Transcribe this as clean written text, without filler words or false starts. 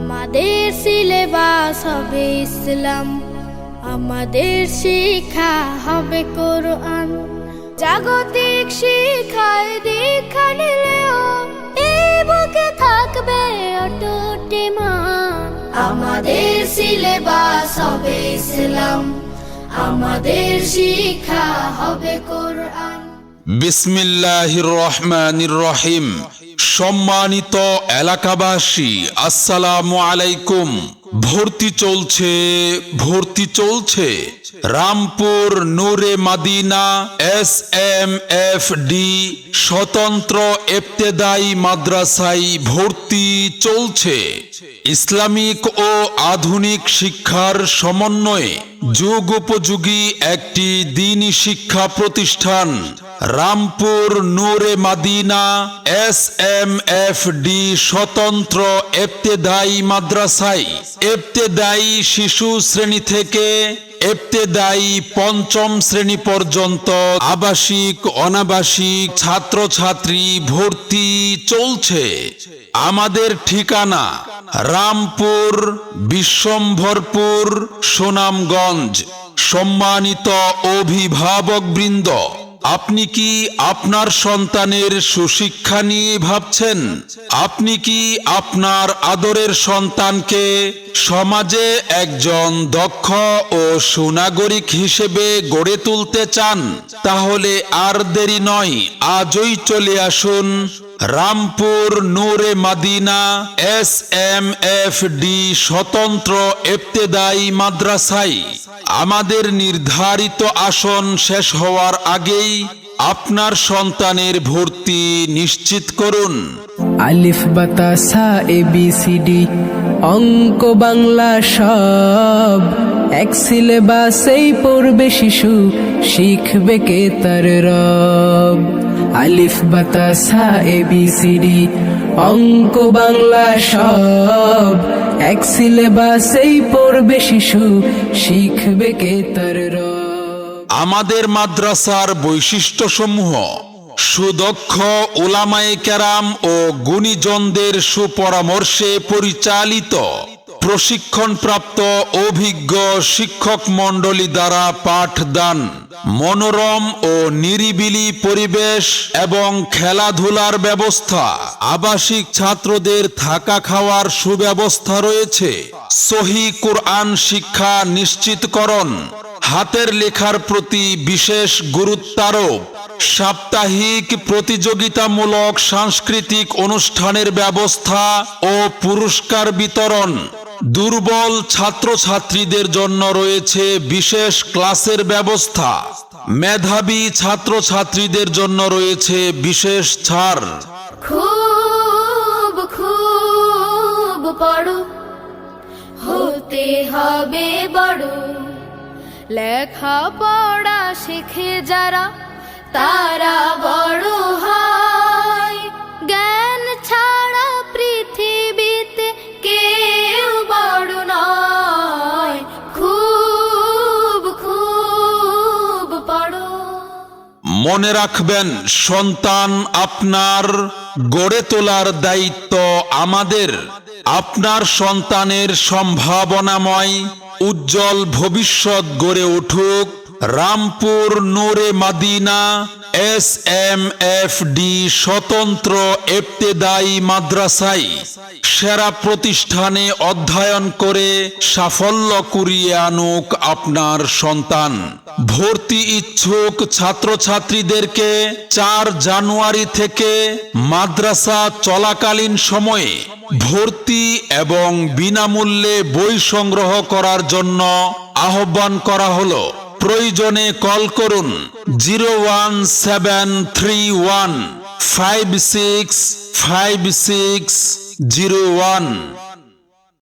আমাদের সিলেবাস হবে ইসলাম, আমাদের শিক্ষা হবে কোরআন। জাগতিক শিক্ষায় দীক্ষা নিলেও এই বুকে থাকবে অটুট ঈমান। আমাদের সিলেবাস হবে ইসলাম, আমাদের শিক্ষা হবে কোরআন। বিসমিল্লাহির রহমানির রহিম। সম্মানিত এলাকাবাসী, আসসালামু আলাইকুম। ভর্তি চলছে রামপুর নূরে মাদিনা SMFD স্বতন্ত্র ইবতেদায়ী মাদ্রাসায় ভর্তি চলছে। ইসলামিক ও আধুনিক শিক্ষার সমন্বয়ে যুগোপযোগী একটি দ্বীনি শিক্ষা প্রতিষ্ঠান রামপুর নূরে মাদিনা SMFD স্বতন্ত্র ইবতেদায়ী মাদ্রাসায় ইবতেদায়ী শিশু শ্রেণী থেকে ইবতেদায়ী পঞ্চম শ্রেণী পর্যন্ত আবাসিক অনাবাসিক ছাত্রছাত্রী ভর্তি চলছে। আমাদের ঠিকানা রামপুর বিশ্বম্ভরপুর সুনামগঞ্জ। সম্মানিত অভিভাবকবৃন্দ, আপনি কি আপনার সন্তানের সুশিক্ষা নিয়ে ভাবছেন? আপনি কি আপনার আদরের সন্তানকে সমাজে একজন দক্ষ ও সুনাগরিক হিসেবে গড়ে তুলতে চান? তাহলে আর দেরি নয়, আজই চলে আসুন রামপুর নূরে মাদিনা SMFD স্বতন্ত্র ইবতেদায়ী মাদ্রাসায়। আমাদের নির্ধারিত আসন শেষ হওয়ার আগেই আপনার সন্তানের ভর্তি নিশ্চিত করুন। আলিফ বাতা সা ABCD অঙ্ক বাংলা সব এক সিলেবাসেই পড়বে শিশু, শিখবে কে তার রব। আলিফ বাতা সা ABCD অঙ্ক বাংলা সব এক সিলেবাসেই পড়বে শিশু, শিখবে কে তার রব। আমাদের মাদ্রাসার বৈশিষ্ট্যসমূহ: সুদক্ষ উলামায়ে কেরাম ও গুণীজনদের সুপরামর্শে পরিচালিত, প্রশিক্ষণপ্রাপ্ত অভিজ্ঞ শিক্ষক মণ্ডলী দ্বারা পাঠদান, মনোরম ও নিরিবিলি পরিবেশ এবং খেলাধুলার ব্যবস্থা, আবাসিক ছাত্রদের থাকা খাওয়ার সুব্যবস্থা রয়েছে, সহিহ কুরআন শিক্ষা নিশ্চিতকরণ, হাতের লেখার প্রতি বিশেষ গুরুত্বারোপ, সাপ্তাহিক প্রতিযোগিতামূলক সাংস্কৃতিক অনুষ্ঠানের ব্যবস্থা ও পুরস্কার বিতরণ, দুর্বল ছাত্রছাত্রীদের জন্য রয়েছে বিশেষ ক্লাসের ব্যবস্থা, মেধাবী ছাত্রছাত্রীদের জন্য রয়েছে বিশেষ ছাড়। খুব খুব পড়ো, হতে হবে বড়। লেখা পড়া শিখে যারা, তারা বড় হয়। জ্ঞান ছাড়া পৃথিবীতে কেউ বড় নয়। খুব খুব পড়ো। মনে রাখবেন, সন্তান আপনার, গড়ে তোলার দায়িত্ব আমাদের। আপনার সন্তানের সম্ভাবনাময় উজ্জ্বল ভবিষ্যৎ গড়ে উঠুক রামপুর নূরে মাদিনা SMFD স্বতন্ত্র ইবতেদায়ী মাদ্রাসায়। সেরা প্রতিষ্ঠানে অধ্যয়ন করে সাফল্য কুড়িয়ে আনুক আপনার সন্তান। ভর্তি ইচ্ছুক ছাত্রছাত্রীদেরকে 4 জানুয়ারি থেকে মাদ্রাসা চলাকালীন সময়ে ভর্তি এবং বিনামূল্যে বই সংগ্রহ করার জন্য আহ্বান করা হলো। প্রয়োজনে কল করুন 01731 565601।